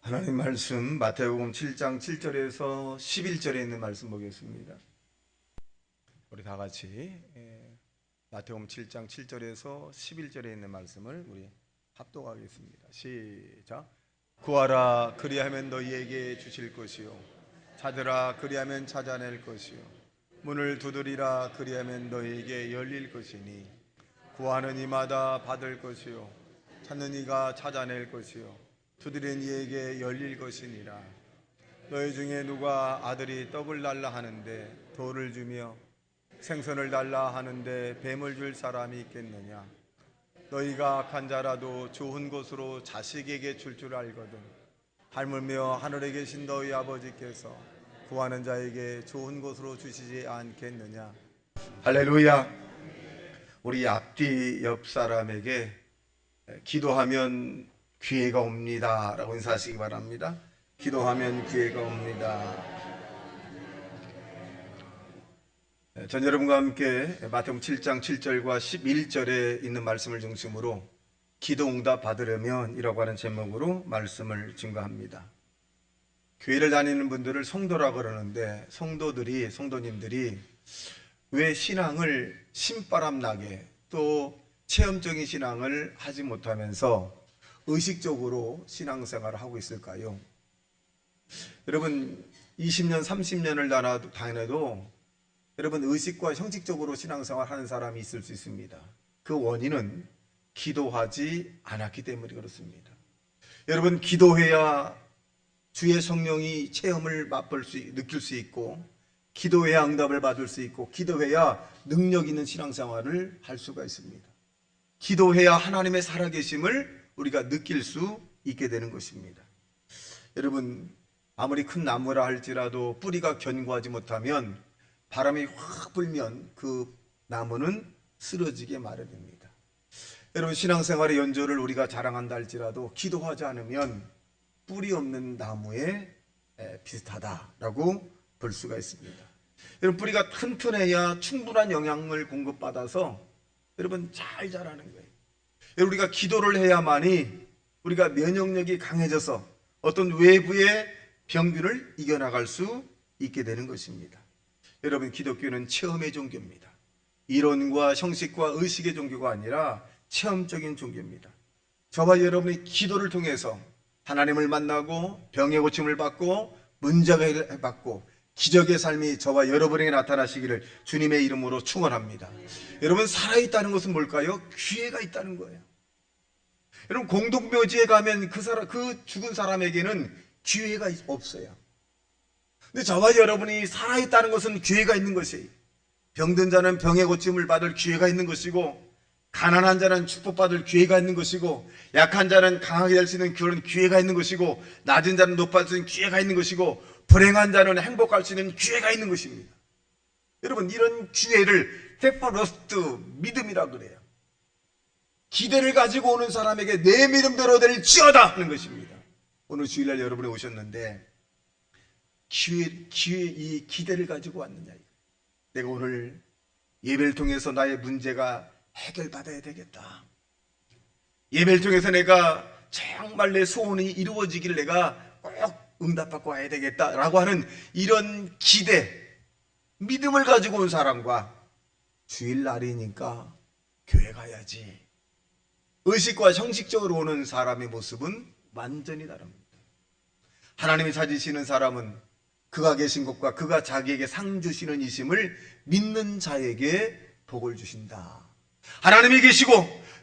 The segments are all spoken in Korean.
하나님 말씀 마태복음 7장 7절에서 11절에 있는 말씀 보겠습니다. 우리 다 같이 마태복음 7장 7절에서 11절에 있는 말씀을 우리 합독하겠습니다. 시작. 구하라 그리하면 너희에게 주실 것이요 찾으라 그리하면 찾아낼 것이요 문을 두드리라 그리하면 너희에게 열릴 것이니 구하는 이마다 받을 것이요 찾는 이가 찾아낼 것이요 두드린 이에게 열릴 것이니라. 너희 중에 누가 아들이 떡을 달라 하는데 돌을 주며 생선을 달라 하는데 뱀을 줄 사람이 있겠느냐. 너희가 악한 자라도 좋은 것으로 자식에게 줄 줄 알거든 하물며 하늘에 계신 너희 아버지께서 구하는 자에게 좋은 것으로 주시지 않겠느냐. 할렐루야. 우리 앞뒤 옆 사람에게 기도하면 기회가 옵니다 라고 인사하시기 바랍니다. 기도하면 기회가 옵니다. 전 여러분과 함께 마태복음 7장 7절과 11절에 있는 말씀을 중심으로 기도 응답 받으려면 이라고 하는 제목으로 말씀을 증거합니다. 교회를 다니는 분들을 성도라고 그러는데 성도님들이 왜 신앙을 신바람 나게 또 체험적인 신앙을 하지 못하면서 의식적으로 신앙생활을 하고 있을까요? 여러분 20년 30년을 다녀도 여러분 의식과 형식적으로 신앙생활 하는 사람이 있을 수 있습니다. 그 원인은 기도하지 않았기 때문에 그렇습니다. 여러분 기도해야 주의 성령이 체험을 느낄 수 있고 기도해야 응답을 받을 수 있고 기도해야 능력 있는 신앙생활을 할 수가 있습니다. 기도해야 하나님의 살아계심을 우리가 느낄 수 있게 되는 것입니다. 여러분 아무리 큰 나무라 할지라도 뿌리가 견고하지 못하면 바람이 확 불면 그 나무는 쓰러지게 마련입니다. 여러분 신앙생활의 연조를 우리가 자랑한다 할지라도 기도하지 않으면 뿌리 없는 나무에 비슷하다라고 볼 수가 있습니다. 여러분 뿌리가 튼튼해야 충분한 영양을 공급받아서 여러분 잘 자라는 거예요. 우리가 기도를 해야만이 우리가 면역력이 강해져서 어떤 외부의 병균을 이겨나갈 수 있게 되는 것입니다. 여러분 기독교는 체험의 종교입니다. 이론과 형식과 의식의 종교가 아니라 체험적인 종교입니다. 저와 여러분이 기도를 통해서 하나님을 만나고 병의 고침을 받고 문제가 해결받고 기적의 삶이 저와 여러분에게 나타나시기를 주님의 이름으로 축원합니다. 여러분 살아있다는 것은 뭘까요? 기회가 있다는 거예요. 여러분 공동묘지에 가면 그 죽은 사람에게는 기회가 없어요. 근데 저와 여러분이 살아있다는 것은 기회가 있는 것이에요. 병든 자는 병의 고침을 받을 기회가 있는 것이고 가난한 자는 축복받을 기회가 있는 것이고 약한 자는 강하게 될 수 있는 그런 기회가 있는 것이고 낮은 자는 높아질 수 있는 기회가 있는 것이고 불행한 자는 행복할 수 있는 기회가 있는 것입니다. 여러분 이런 기회를 페퍼러스트 믿음이라고 그래요. 기대를 가지고 오는 사람에게 내 믿음대로 될지어다 하는 것입니다. 오늘 주일날 여러분이 오셨는데 이 기대를 가지고 왔느냐. 내가 오늘 예배를 통해서 나의 문제가 해결받아야 되겠다. 예배를 통해서 내가 정말 내 소원이 이루어지기를 내가 꼭 응답받고 와야 되겠다라고 하는 이런 기대, 믿음을 가지고 온 사람과 주일날이니까 교회 가야지 의식과 형식적으로 오는 사람의 모습은 완전히 다릅니다. 하나님이 찾으시는 사람은 그가 계신 것과 그가 자기에게 상 주시는 이심을 믿는 자에게 복을 주신다. 하나님이 계시고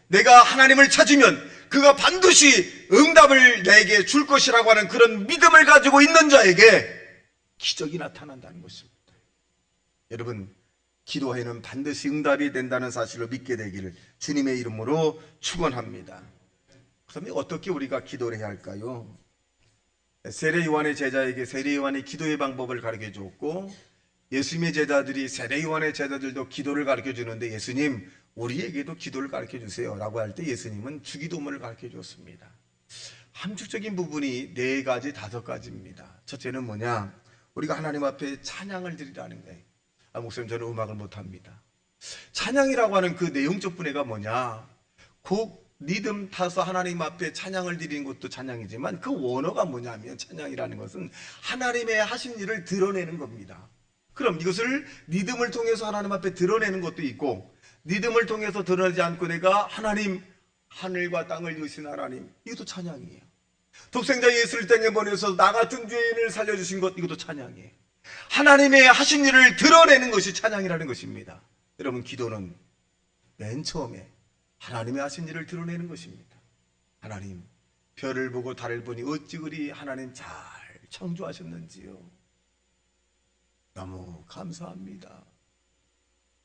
내가 하나님을 찾으면 그가 반드시 응답을 내게 줄 것이라고 하는 그런 믿음을 가지고 있는 자에게 기적이 나타난다는 것입니다. 여러분 기도에는 반드시 응답이 된다는 사실을 믿게 되기를 주님의 이름으로 축원합니다. 그러면 어떻게 우리가 기도를 해야 할까요? 세례 요한의 제자에게 세례 요한이 기도의 방법을 가르쳐 줬고 예수님의 제자들이 세례 요한의 제자들도 기도를 가르쳐 주는데 예수님 우리에게도 기도를 가르쳐 주세요 라고 할 때 예수님은 주기도문을 가르쳐 줬습니다. 함축적인 부분이 4가지 5가지입니다. 첫째는 뭐냐? 우리가 하나님 앞에 찬양을 드리라는 거예요. 목사님 저는 음악을 못합니다. 찬양이라고 하는 그 내용적 분야가 뭐냐? 곡 리듬 타서 하나님 앞에 찬양을 드리는 것도 찬양이지만 그 원어가 뭐냐면 찬양이라는 것은 하나님의 하신 일을 드러내는 겁니다. 그럼 이것을 리듬을 통해서 하나님 앞에 드러내는 것도 있고, 리듬을 통해서 드러내지 않고 내가 하나님, 하늘과 땅을 이으신 하나님, 이것도 찬양이에요. 독생자 예수를 땅에 보내서 나 같은 죄인을 살려주신 것, 이것도 찬양이에요. 하나님의 하신 일을 드러내는 것이 찬양이라는 것입니다. 여러분, 기도는 맨 처음에 하나님의 하신 일을 드러내는 것입니다. 하나님, 별을 보고 달을 보니 어찌 그리 하나님 잘 창조하셨는지요. 너무 감사합니다.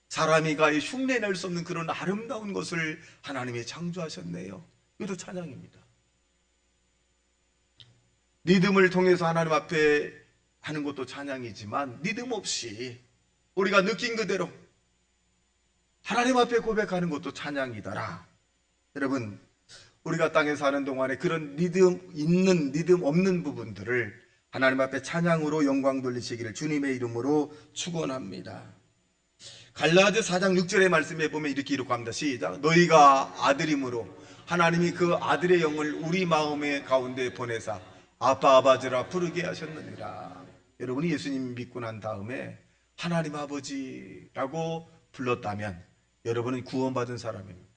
사람이 가히 흉내낼 수 없는 그런 아름다운 것을 하나님이 창조하셨네요. 이것도 찬양입니다. 리듬을 통해서 하나님 앞에 하는 것도 찬양이지만 리듬 없이 우리가 느낀 그대로 하나님 앞에 고백하는 것도 찬양이더라. 여러분, 우리가 땅에 사는 동안에 그런 리듬 있는 리듬 없는 부분들을 하나님 앞에 찬양으로 영광 돌리시기를 주님의 이름으로 축원합니다. 갈라디아 4장 6절의 말씀에 보면 이렇게 기록합니다. 시작. 너희가 아들임으로 하나님이 그 아들의 영을 우리 마음의 가운데 보내사 아빠 아버지라 부르게 하셨느니라. 여러분이 예수님 믿고 난 다음에 하나님 아버지라고 불렀다면 여러분은 구원받은 사람입니다.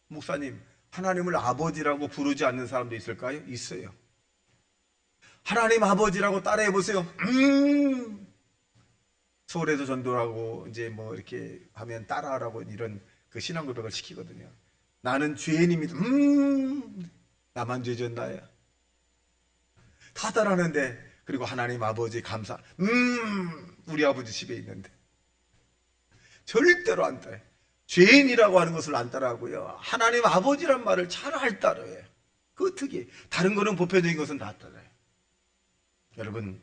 목사님, 하나님을 아버지라고 부르지 않는 사람도 있을까요? 있어요. 하나님 아버지라고 따라해 보세요. 서울에서 전도하고 이제 뭐 이렇게 하면 따라하라고 이런 그 신앙 고백을 시키거든요. 나는 죄인입니다. 나만 죄 졌나요? 다 따라하는데, 그리고 하나님 아버지 감사. 우리 아버지 집에 있는데 절대로 안 따라요. 죄인이라고 하는 것을 안 따라하고요. 하나님 아버지란 말을 잘 따라해요. 그 특이. 다른 거는 보편적인 것은 다 따라해요. 여러분,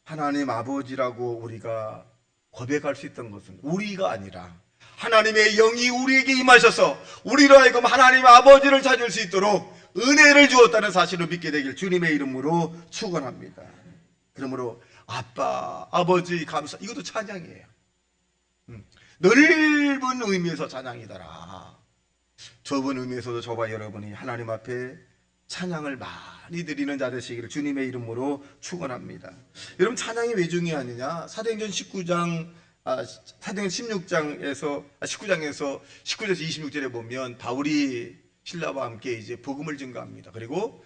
하나님 아버지라고 우리가 고백할 수 있던 것은 우리가 아니라 하나님의 영이 우리에게 임하셔서 우리로 하여금 하나님 아버지를 찾을 수 있도록 은혜를 주었다는 사실을 믿게 되길 주님의 이름으로 축원합니다. 그러므로 아빠, 아버지 감사, 이것도 찬양이에요. 넓은 의미에서 찬양이더라. 좁은 의미에서도 저와 여러분이 하나님 앞에 찬양을 많이 드리는 자 되시기를 주님의 이름으로 축원합니다. 여러분, 찬양이 왜 중요하느냐? 사도행전 19장 19장에서 19절에서 26절에 보면 바울이 신라와 함께 이제 복음을 증거합니다. 그리고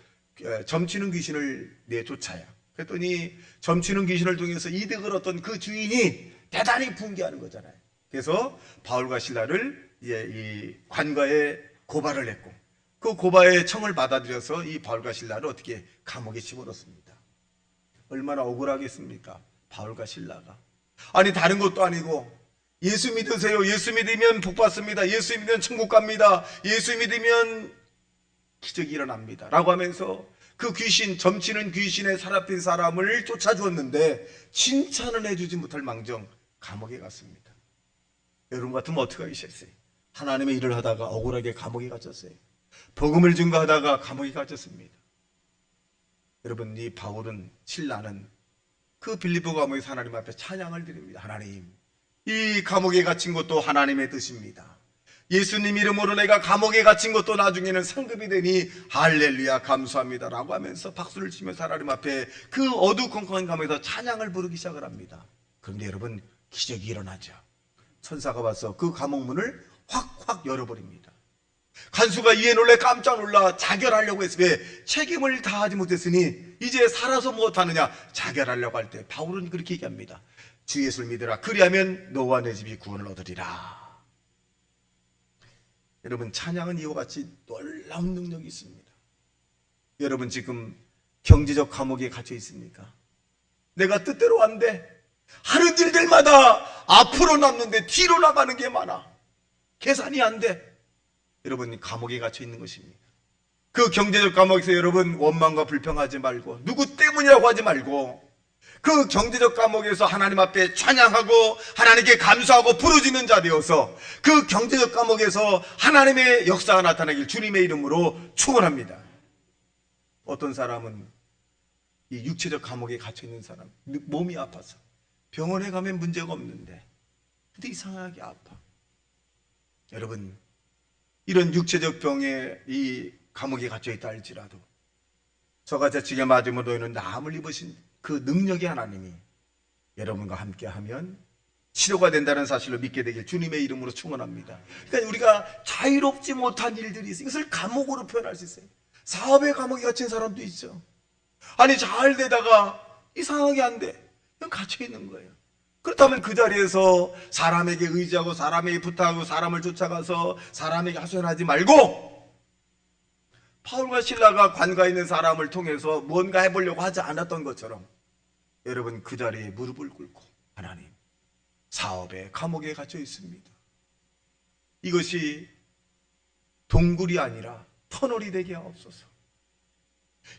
점치는 귀신을 내쫓아요. 그랬더니 점치는 귀신을 통해서 이득을 얻던 그 주인이 대단히 분개하는 거잖아요. 그래서 바울과 신라를 이 관가에 고발을 했고, 그 고발의 청을 받아들여서 이 바울과 신라를 어떻게 감옥에 집어넣습니다. 얼마나 억울하겠습니까? 바울과 신라가. 아니, 다른 것도 아니고 예수 믿으세요. 예수 믿으면 복 받습니다. 예수 믿으면 천국 갑니다. 예수 믿으면 기적이 일어납니다. 라고 하면서 그 귀신, 점치는 귀신의 사람인 사람을 쫓아주었는데 칭찬을 해주지 못할 망정 감옥에 갔습니다. 여러분 같으면 어떻게 하시겠어요? 하나님의 일을 하다가 억울하게 감옥에 갇혔어요. 복음을 증거하다가 감옥에 갇혔습니다. 여러분, 이 바울은, 신라는 그 빌립보 감옥에서 하나님 앞에 찬양을 드립니다. 하나님, 이 감옥에 갇힌 것도 하나님의 뜻입니다. 예수님 이름으로 내가 감옥에 갇힌 것도 나중에는 상급이 되니 할렐루야 감사합니다 라고 하면서 박수를 치면서 하나님 앞에 그 어두컴컴한 감옥에서 찬양을 부르기 시작을 합니다. 그런데 여러분, 기적이 일어나죠. 천사가 와서 그 감옥 문을 확 열어버립니다. 간수가 이에 놀래 깜짝 놀라 자결하려고 했으니, 왜? 책임을 다하지 못했으니 이제 살아서 무엇하느냐? 자결하려고 할 때 바울은 그렇게 얘기합니다. 주 예수를 믿으라. 그리하면 너와 내 집이 구원을 얻으리라. 여러분, 찬양은 이와 같이 놀라운 능력이 있습니다. 여러분, 지금 경제적 감옥에 갇혀 있습니까? 내가 뜻대로 안 돼. 하는 일들마다 앞으로 남는데 뒤로 나가는 게 많아. 계산이 안 돼. 여러분, 감옥에 갇혀 있는 것입니다. 그 경제적 감옥에서 여러분 원망과 불평하지 말고, 누구 때문이라고 하지 말고, 그 경제적 감옥에서 하나님 앞에 찬양하고 하나님께 감사하고 부르짖는 자 되어서 그 경제적 감옥에서 하나님의 역사가 나타나길 주님의 이름으로 축원합니다. 어떤 사람은 이 육체적 감옥에 갇혀 있는 사람, 몸이 아파서 병원에 가면 문제가 없는데 근데 이상하게 아파. 여러분, 이런 육체적 병에 이 감옥에 갇혀 있다 할지라도 저가 재치게 맞으면 너희는 남을 입으신 그 능력의 하나님이 여러분과 함께하면 치료가 된다는 사실로 믿게 되길 주님의 이름으로 축원합니다. 그러니까 우리가 자유롭지 못한 일들이 있어요. 이것을 감옥으로 표현할 수 있어요. 사업의 감옥에 갇힌 사람도 있죠. 아니 잘 되다가 이상하게 안 돼. 그냥 갇혀 있는 거예요. 그렇다면 그 자리에서 사람에게 의지하고 사람에게 부탁하고 사람을 쫓아가서 사람에게 하소연하지 말고 바울과 실라가 관가에 있는 사람을 통해서 뭔가 해보려고 하지 않았던 것처럼 여러분 그 자리에 무릎을 꿇고 하나님 사업의 감옥에 갇혀 있습니다. 이것이 동굴이 아니라 터널이 되게 하옵소서.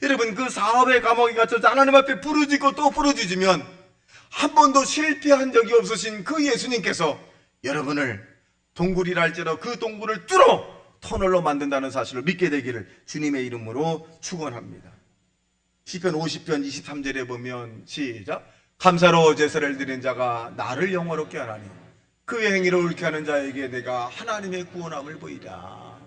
여러분 그 사업의 감옥에 갇혀서 하나님 앞에 부르짖고 또 부르짖으면 한 번도 실패한 적이 없으신 그 예수님께서 여러분을 동굴이라 할지라도 그 동굴을 뚫어 터널로 만든다는 사실을 믿게 되기를 주님의 이름으로 축원합니다. 시편 50편 23절에 보면 시작 감사로 제사를 드린 자가 나를 영화롭게 하나니 그의 행위를 옳게 하는 자에게 내가 하나님의 구원함을 보이라.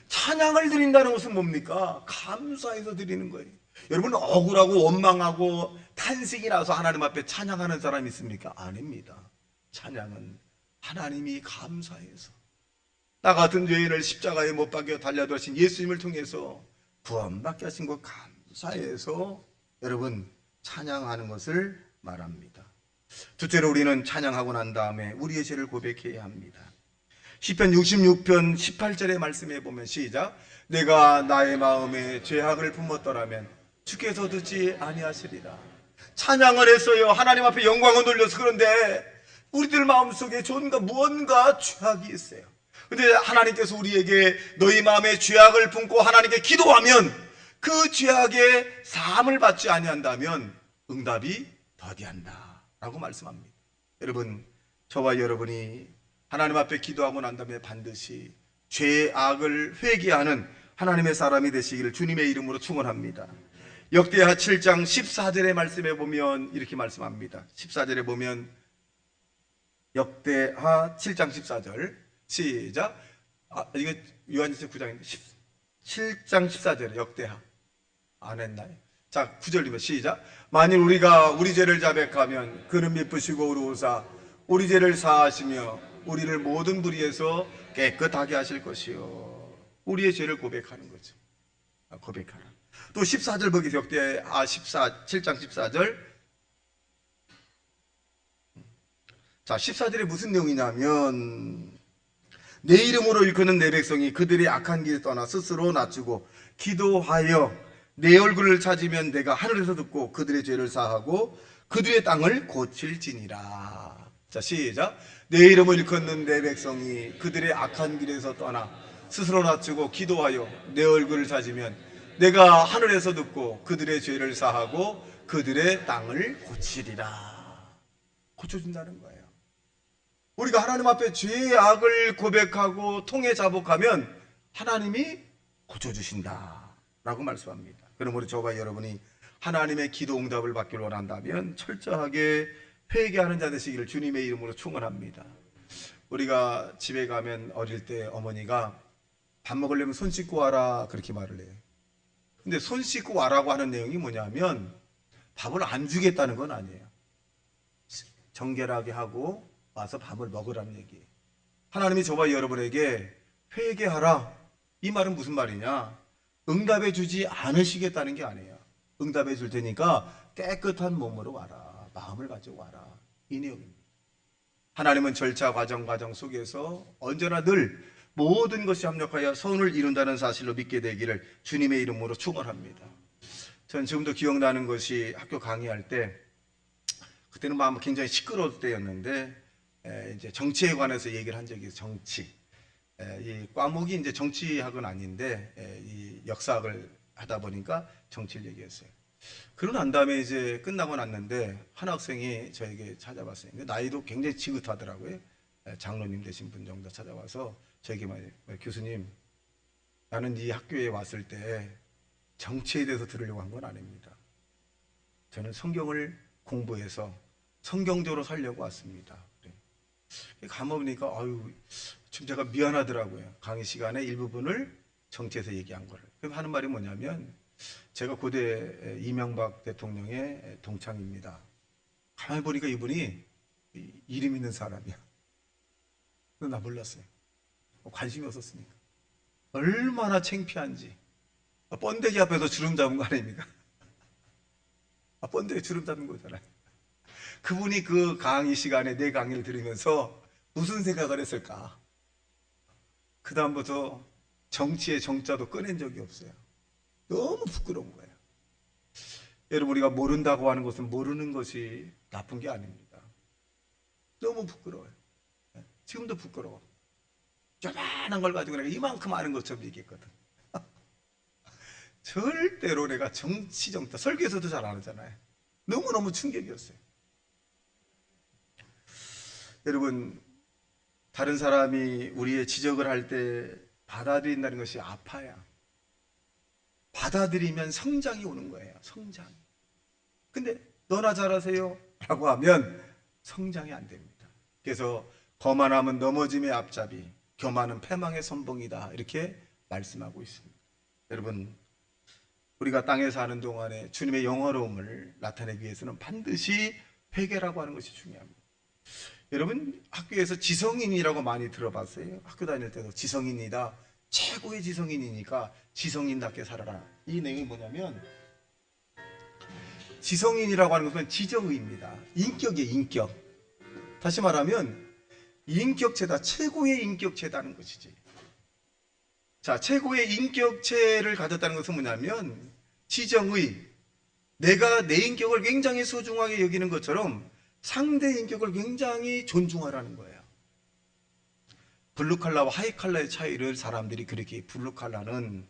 찬양을 드린다는 것은 뭡니까? 감사해서 드리는 거예요. 여러분 억울하고 원망하고 탄식이 나서 하나님 앞에 찬양하는 사람이 있습니까? 아닙니다. 찬양은 하나님이 감사해서 나 같은 죄인을 십자가에 못 박여 달려드신 예수님을 통해서 구원받게 하신 것 감사해서 여러분 찬양하는 것을 말합니다. 둘째로 우리는 찬양하고 난 다음에 우리의 죄를 고백해야 합니다. 시편 66편 18절의 말씀에 보면 시작 내가 나의 마음에 죄악을 품었더라면 주께서 듣지 아니하시리라. 찬양을 했어요. 하나님 앞에 영광을 돌려서. 그런데 우리들 마음속에 무언가 죄악이 있어요. 근데 하나님께서 우리에게 너희 마음에 죄악을 품고 하나님께 기도하면 그 죄악의 사함을 받지 아니한다면 응답이 더디한다 라고 말씀합니다. 여러분 저와 여러분이 하나님 앞에 기도하고 난 다음에 반드시 죄악을 회개하는 하나님의 사람이 되시기를 주님의 이름으로 축원합니다. 역대하 7장 14절의 말씀에 보면 이렇게 말씀합니다. 14절에 보면 역대하 7장 14절 시작 이거 요한일서 9장인데 7장 14절 역대하 안 했나요? 자 9절이면 시작 만일 우리가 우리 죄를 자백하면 그는 미쁘시고 의로우사 우리 죄를 사하시며 우리를 모든 불의에서 깨끗하게 하실 것이요. 우리의 죄를 고백하는 거죠. 고백하라. 또 14절 보기 역대하 7장 14절 자 14절에 무슨 내용이냐면 내 이름으로 일컫는 내 백성이 그들의 악한 길을 떠나 스스로 낮추고 기도하여 내 얼굴을 찾으면 내가 하늘에서 듣고 그들의 죄를 사하고 그들의 땅을 고칠지니라. 자 시작 내 이름을 일컫는 내 백성이 그들의 악한 길에서 떠나 스스로 낮추고 기도하여 내 얼굴을 찾으면 내가 하늘에서 듣고 그들의 죄를 사하고 그들의 땅을 고치리라. 고쳐준다는 거예요. 우리가 하나님 앞에 죄의 악을 고백하고 통해 자복하면 하나님이 고쳐주신다 라고 말씀합니다. 그러므로 저와 여러분이 하나님의 기도 응답을 받기를 원한다면 철저하게 회개하는 자 되시기를 주님의 이름으로 축원합니다. 우리가 집에 가면 어릴 때 어머니가 밥 먹으려면 손 씻고 와라 그렇게 말을 해요. 근데 손 씻고 와라고 하는 내용이 뭐냐면 밥을 안 주겠다는 건 아니에요. 정결하게 하고 와서 밥을 먹으라는 얘기예요. 하나님이 저와 여러분에게 회개하라 이 말은 무슨 말이냐? 응답해 주지 않으시겠다는 게 아니에요. 응답해 줄 테니까 깨끗한 몸으로 와라. 마음을 가지고 와라. 이 내용입니다. 하나님은 절차 과정 속에서 언제나 늘 모든 것이 합력하여 선을 이룬다는 사실로 믿게 되기를 주님의 이름으로 축원합니다. 전 지금도 기억나는 것이 학교 강의할 때 그때는 마음 굉장히 시끄러울 때였는데 이제 정치에 관해서 얘기를 한 적이 있어요. 정치. 이 과목이 이제 정치학은 아닌데 이 역사학을 하다 보니까 정치를 얘기했어요. 그러고 난 다음에 이제 끝나고 났는데 한 학생이 저에게 찾아왔어요. 나이도 굉장히 지긋하더라고요. 장로님 되신 분 정도 찾아와서 저에게 말해요. 교수님, 나는 이 학교에 왔을 때 정치에 대해서 들으려고 한 건 아닙니다. 저는 성경을 공부해서 성경적으로 살려고 왔습니다. 가보니까 아유 좀 제가 미안하더라고요. 강의 시간에 일부분을 정치에서 얘기한 거를. 그럼 하는 말이 뭐냐면 제가 고대 이명박 대통령의 동창입니다. 가만히 보니까 이분이 이름 있는 사람이야. 나 몰랐어요. 관심이 없었으니까. 얼마나 창피한지. 번데기 앞에서 주름 잡은 거 아닙니까? 번데기 주름 잡는 거잖아요. 그분이 그 강의 시간에 내 강의를 들으면서 무슨 생각을 했을까? 그 다음부터 정치의 정자도 꺼낸 적이 없어요. 너무 부끄러운 거예요. 여러분, 우리가 모른다고 하는 것은 모르는 것이 나쁜 게 아닙니다. 너무 부끄러워요. 지금도 부끄러워. 조만한 걸 가지고 내가 이만큼 아는 것처럼 얘기했거든. 절대로 내가 정치 정타 설교에서도 잘 안 하잖아요. 너무너무 충격이었어요. 여러분, 다른 사람이 우리의 지적을 할 때 받아들인다는 것이 아파요. 받아들이면 성장이 오는 거예요. 성장. 근데 너나 잘하세요 라고 하면 성장이 안 됩니다. 그래서 거만함은 넘어짐의 앞잡이, 교만은 패망의 선봉이다, 이렇게 말씀하고 있습니다. 여러분, 우리가 땅에 사는 동안에 주님의 영화로움을 나타내기 위해서는 반드시 회개라고 하는 것이 중요합니다. 여러분, 학교에서 지성인이라고 많이 들어봤어요? 학교 다닐 때도 지성인이다, 최고의 지성인이니까 지성인답게 살아라. 이 내용이 뭐냐면, 지성인이라고 하는 것은 지정의입니다. 인격이에요, 인격. 다시 말하면 인격체다, 최고의 인격체다는 것이지. 자, 최고의 인격체를 가졌다는 것은 뭐냐면 지정의, 내가 내 인격을 굉장히 소중하게 여기는 것처럼 상대 인격을 굉장히 존중하라는 거예요. 블루칼라와 하이칼라의 차이를 사람들이 그렇게, 블루칼라는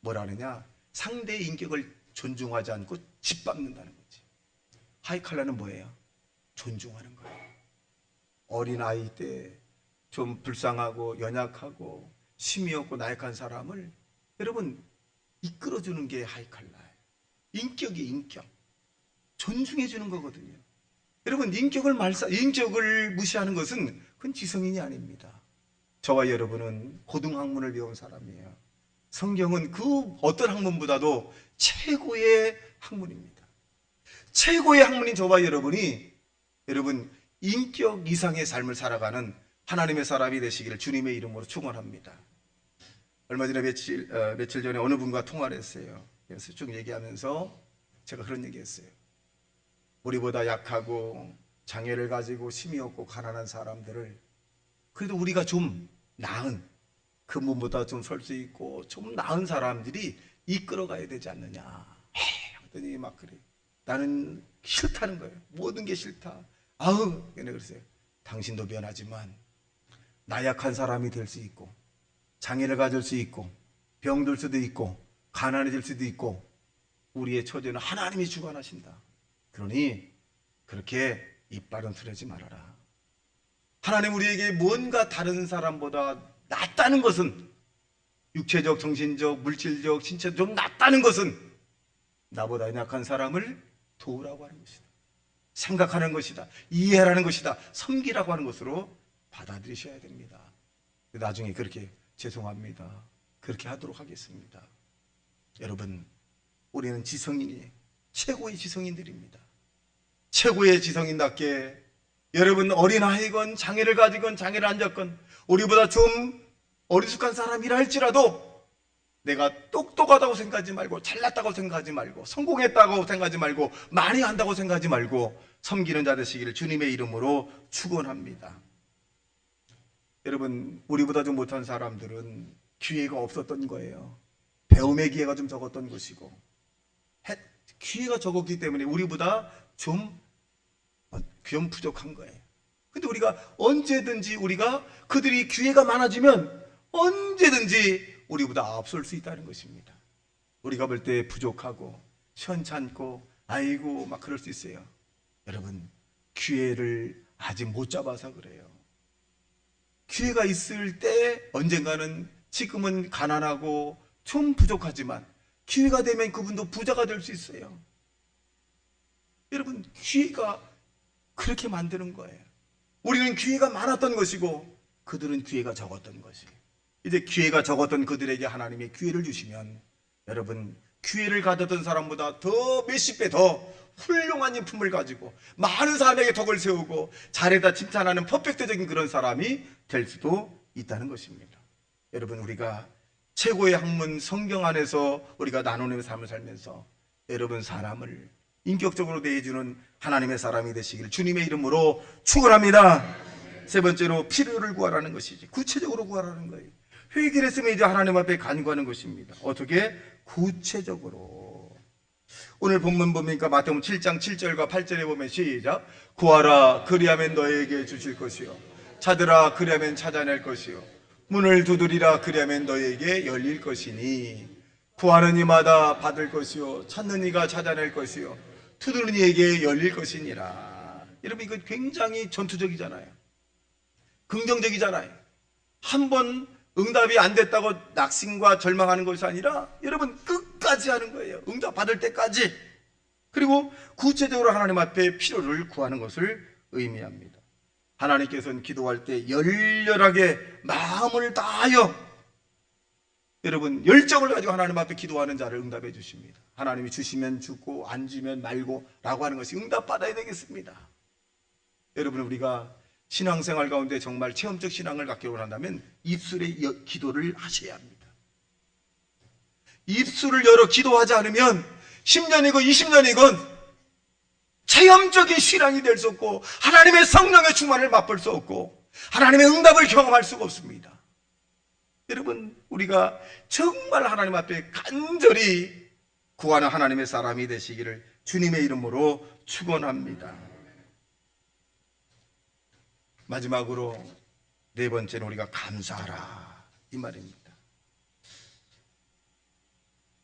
뭐라느냐, 상대의 인격을 존중하지 않고 짓밟는다는 거지. 하이칼라는 뭐예요? 존중하는 거예요. 어린아이 때 좀 불쌍하고 연약하고 심이 없고 나약한 사람을 여러분 이끌어주는 게 하이칼라예요. 인격이 인격. 존중해 주는 거거든요. 여러분, 인격을 무시하는 것은 그건 지성인이 아닙니다. 저와 여러분은 고등학문을 배운 사람이에요. 성경은 그 어떤 학문보다도 최고의 학문입니다. 최고의 학문인 저와 여러분이 여러분 인격 이상의 삶을 살아가는 하나님의 사람이 되시기를 주님의 이름으로 축원합니다. 얼마 전에 며칠 전에 어느 분과 통화를 했어요. 그래서 쭉 얘기하면서 제가 그런 얘기했어요. 우리보다 약하고 장애를 가지고 힘이 없고 가난한 사람들을 그래도 우리가 좀 나은, 그분보다 좀 설 수 있고 좀 나은 사람들이 이끌어가야 되지 않느냐 하더니 막 그래. 나는 싫다는 거예요. 모든 게 싫다. 아우, 내가 그랬어요. 당신도 변하지만 나약한 사람이 될 수 있고 장애를 가질 수 있고 병들 수도 있고 가난해질 수도 있고 우리의 처지는 하나님이 주관하신다. 그러니 그렇게 이빨은 쓰려지 말아라. 하나님 우리에게 뭔가 다른 사람보다 낫다는 것은, 육체적, 정신적, 물질적, 신체적 좀 낫다는 것은 나보다 연약한 사람을 도우라고 하는 것이다. 생각하는 것이다. 이해하라는 것이다. 섬기라고 하는 것으로 받아들이셔야 됩니다. 나중에 그렇게 죄송합니다, 그렇게 하도록 하겠습니다. 여러분, 우리는 지성인이 최고의 지성인들입니다. 최고의 지성인답게 여러분 어린아이건 장애를 가지건 장애를 안 잡건 우리보다 좀 어리숙한 사람이라 할지라도 내가 똑똑하다고 생각하지 말고 잘났다고 생각하지 말고 성공했다고 생각하지 말고 많이 한다고 생각하지 말고 섬기는 자 되시기를 주님의 이름으로 축원합니다. 여러분, 우리보다 좀 못한 사람들은 기회가 없었던 거예요. 배움의 기회가 좀 적었던 것이고 기회가 적었기 때문에 우리보다 좀 귀염 부족한 거예요. 근데 우리가 언제든지 우리가 그들이 기회가 많아지면 언제든지 우리보다 앞설 수 있다는 것입니다. 우리가 볼 때 부족하고 시원찮고 아이고 막 그럴 수 있어요. 여러분, 기회를 아직 못 잡아서 그래요. 기회가 있을 때 언젠가는, 지금은 가난하고 좀 부족하지만 기회가 되면 그분도 부자가 될 수 있어요. 여러분, 기회가 그렇게 만드는 거예요. 우리는 기회가 많았던 것이고 그들은 기회가 적었던 것이. 이제 기회가 적었던 그들에게 하나님이 기회를 주시면 여러분, 기회를 가졌던 사람보다 더 몇십 배 더 훌륭한 인품을 가지고 많은 사람에게 덕을 세우고 잘해다 칭찬하는 퍼펙트적인 그런 사람이 될 수도 있다는 것입니다. 여러분, 우리가 최고의 학문 성경 안에서 우리가 나누는 삶을 살면서 여러분, 사람을 인격적으로 대해주는 하나님의 사람이 되시기를 주님의 이름으로 축원합니다. 세 번째로 필요를 구하라는 것이지, 구체적으로 구하라는 거예요. 회개를 했으면 이제 하나님 앞에 간구하는 것입니다. 어떻게? 구체적으로. 오늘 본문 보니까 마태복음 7장 7절과 8절에 보면 시작. 구하라 그리하면 너에게 주실 것이요, 찾으라 그리하면 찾아낼 것이요, 문을 두드리라 그리하면 너에게 열릴 것이니 구하는 이마다 받을 것이요, 찾는 이가 찾아낼 것이요, 두드리는 이에게 열릴 것이니라. 여러분, 이거 굉장히 전투적이잖아요. 긍정적이잖아요. 한번 응답이 안 됐다고 낙심과 절망하는 것이 아니라 여러분, 끝까지 하는 거예요. 응답 받을 때까지. 그리고 구체적으로 하나님 앞에 필요를 구하는 것을 의미합니다. 하나님께서는 기도할 때 열렬하게 마음을 다하여 여러분, 열정을 가지고 하나님 앞에 기도하는 자를 응답해 주십니다. 하나님이 주시면 주고 안 주면 말고 라고 하는 것이 응답 받아야 되겠습니다. 여러분, 우리가 신앙생활 가운데 정말 체험적 신앙을 갖기로 한다면 입술의 기도를 하셔야 합니다. 입술을 열어 기도하지 않으면 10년이건 20년이건 체험적인 신앙이 될 수 없고 하나님의 성령의 충만을 맛볼 수 없고 하나님의 응답을 경험할 수가 없습니다. 여러분, 우리가 정말 하나님 앞에 간절히 구하는 하나님의 사람이 되시기를 주님의 이름으로 축원합니다. 마지막으로 네 번째는 우리가 감사하라, 이 말입니다.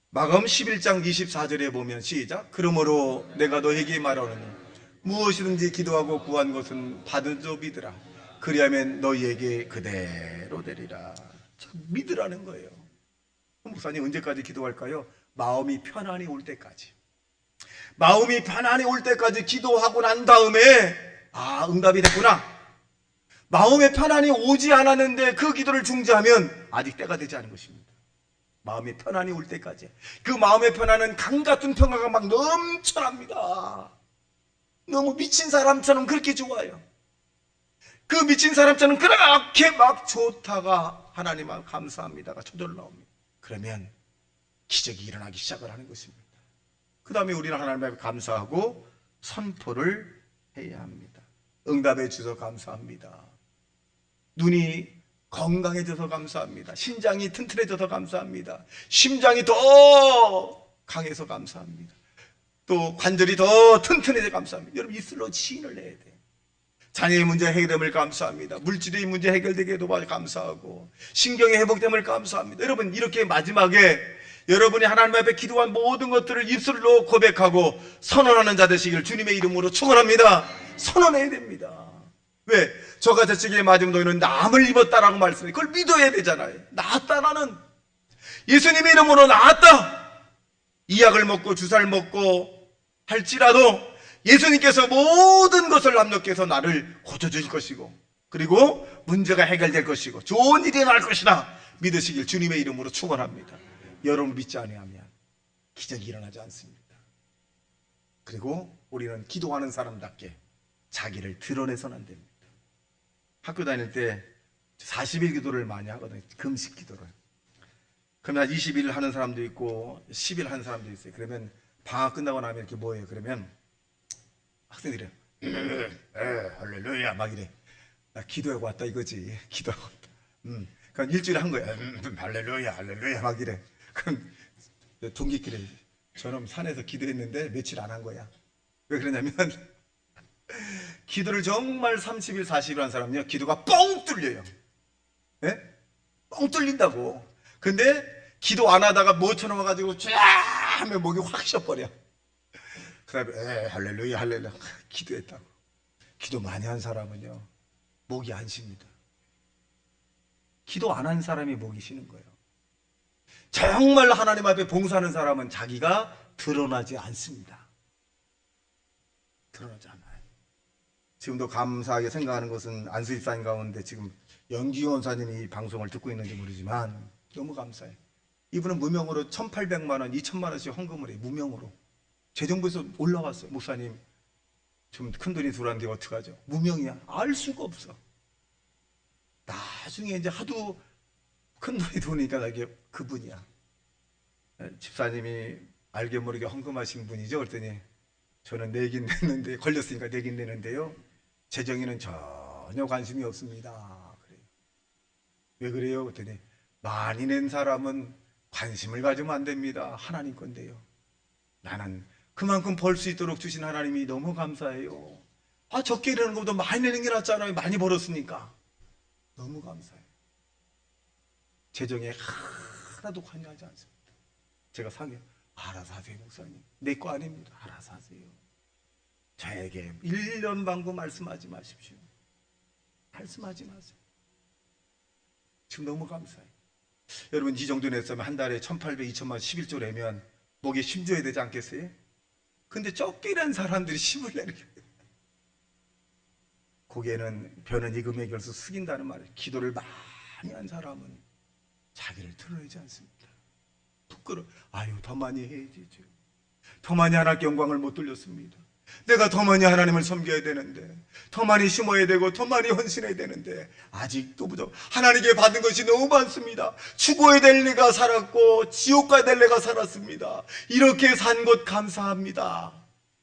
마가음 11장 24절에 보면 시작. 그러므로 내가 너에게 말하노니 무엇이든지 기도하고 구한 것은 받은 줄 믿으라. 그리하면 너희에게 그대로 되리라. 참 믿으라는 거예요. 목사님, 언제까지 기도할까요? 마음이 편안히 올 때까지. 마음이 편안히 올 때까지 기도하고 난 다음에 응답이 됐구나. 마음의 편안이 오지 않았는데 그 기도를 중지하면 아직 때가 되지 않은 것입니다. 마음의 편안이 올 때까지. 그 마음의 편안은 강 같은 평화가 막 넘쳐납니다. 너무 미친 사람처럼 그렇게 좋아요. 그 미친 사람처럼 그렇게 막 좋다가 하나님 앞 감사합니다가 저절로 나옵니다. 그러면 기적이 일어나기 시작을 하는 것입니다. 그 다음에 우리는 하나님 앞에 감사하고 선포를 해야 합니다. 응답해 주셔서 감사합니다. 눈이 건강해져서 감사합니다. 신장이 튼튼해져서 감사합니다. 심장이 더 강해서 감사합니다. 또 관절이 더 튼튼해서 감사합니다. 여러분, 입술로 시인을 내야 돼요. 자녀의 문제 해결됨을 감사합니다. 물질의 문제 해결되게 도와 감사하고 신경의 회복됨을 감사합니다. 여러분, 이렇게 마지막에 여러분이 하나님 앞에 기도한 모든 것들을 입술로 고백하고 선언하는 자 되시기를 주님의 이름으로 축원합니다. 선언해야 됩니다. 왜? 저가 저쪽에 맞으면 너희는 남을 입었다라고 말씀해. 그걸 믿어야 되잖아요. 나았다, 나는. 예수님의 이름으로 나았다. 이 약을 먹고 주사를 먹고 할지라도 예수님께서 모든 것을 합력해서 나를 고쳐주실 것이고 그리고 문제가 해결될 것이고 좋은 일이 날 것이다 믿으시길 주님의 이름으로 축원합니다. 여러분, 믿지 아니하면 기적이 일어나지 않습니다. 그리고 우리는 기도하는 사람답게 자기를 드러내서는 안 됩니다. 학교 다닐 때 40일 기도를 많이 하거든요. 금식 기도를. 그러면 20일 하는 사람도 있고 10일 하는 사람도 있어요. 그러면 방학 끝나고 나면 이렇게 뭐예요? 그러면 학생들이 할렐루야 막 이래. 나 기도하고 왔다 이거지. 기도하고 왔다. 그럼 일주일에 한 거야. 할렐루야 할렐루야 막 이래. 그럼 동기끼리 저놈 산에서 기도했는데 며칠 안 한 거야. 왜 그러냐면 기도를 정말 30일 40일 한 사람은요, 기도가 뻥 뚫려요. 네? 뻥 뚫린다고. 근데 기도 안 하다가 뭐처럼 와가지고 쫙 하면 목이 확 쉬어버려. 그 다음에 할렐루야 할렐루야 기도했다고. 기도 많이 한 사람은요, 목이 안 쉽니다. 기도 안 한 사람이 목이 쉬는 거예요. 정말 하나님 앞에 봉사하는 사람은 자기가 드러나지 않습니다. 드러나지 않아요. 지금도 감사하게 생각하는 것은 안수 집사님 가운데 지금 연기원 사님이 이 방송을 듣고 있는지 모르지만 너무 감사해요. 이분은 무명으로 1,800만 원, 2,000만 원씩 헌금을 해요. 무명으로. 재정부에서 올라왔어요. 목사님 좀 큰 돈이 들어왔는데 어떡하죠? 무명이야. 알 수가 없어. 나중에 이제 하도 큰 돈이 들어오니까 이게 그분이야. 집사님이 알게 모르게 헌금하신 분이죠. 그랬더니 저는 내긴 냈는데, 걸렸으니까 내긴 내는데요, 재정에는 전혀 관심이 없습니다. 그래요. 왜 그래요? 그랬더니 많이 낸 사람은 관심을 가지면 안 됩니다. 하나님 건데요. 나는 그만큼 벌 수 있도록 주신 하나님이 너무 감사해요. 적게 내는 것보다 많이 내는 게 낫잖아요. 많이 벌었으니까. 너무 감사해요. 재정에 하나도 관여하지 않습니다. 제가 상해, 알아서 하세요 목사님. 내 거 아닙니다. 알아서 하세요. 저에게 1년 방구 말씀하지 마십시오. 말씀하지 마세요. 지금 너무 감사해요. 여러분 이 정도 냈으면 한 달에 1,800, 2,000만 11조 내면 목에 힘줘야 되지 않겠어요? 근데 적게 낸 사람들이 10을 내는 거예요. 고개는 벼는 익음의 결수 숙인다는 말이에요. 기도를 많이 한 사람은 자기를 드러내지 않습니다. 부끄러워. 더 많이 해야지. 더 많이 하나님께 영광을 못 돌렸습니다. 내가 더 많이 하나님을 섬겨야 되는데, 더 많이 심어야 되고 더 많이 헌신해야 되는데 아직도 부족. 하나님께 받은 것이 너무 많습니다. 죽어야 될 내가 살았고 지옥 가야 될 내가 살았습니다. 이렇게 산 것 감사합니다.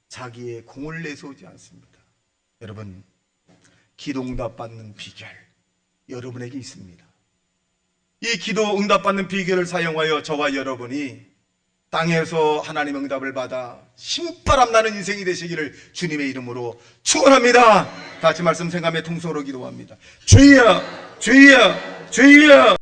자기의 공을 내세우지 않습니다. 여러분, 기도 응답 받는 비결 여러분에게 있습니다. 이 기도 응답 받는 비결을 사용하여 저와 여러분이 땅에서 하나님 응답을 받아 신바람 나는 인생이 되시기를 주님의 이름으로 축원합니다. 다 같이 말씀 생각하며 통성으로 기도합니다. 주여, 주여, 주여.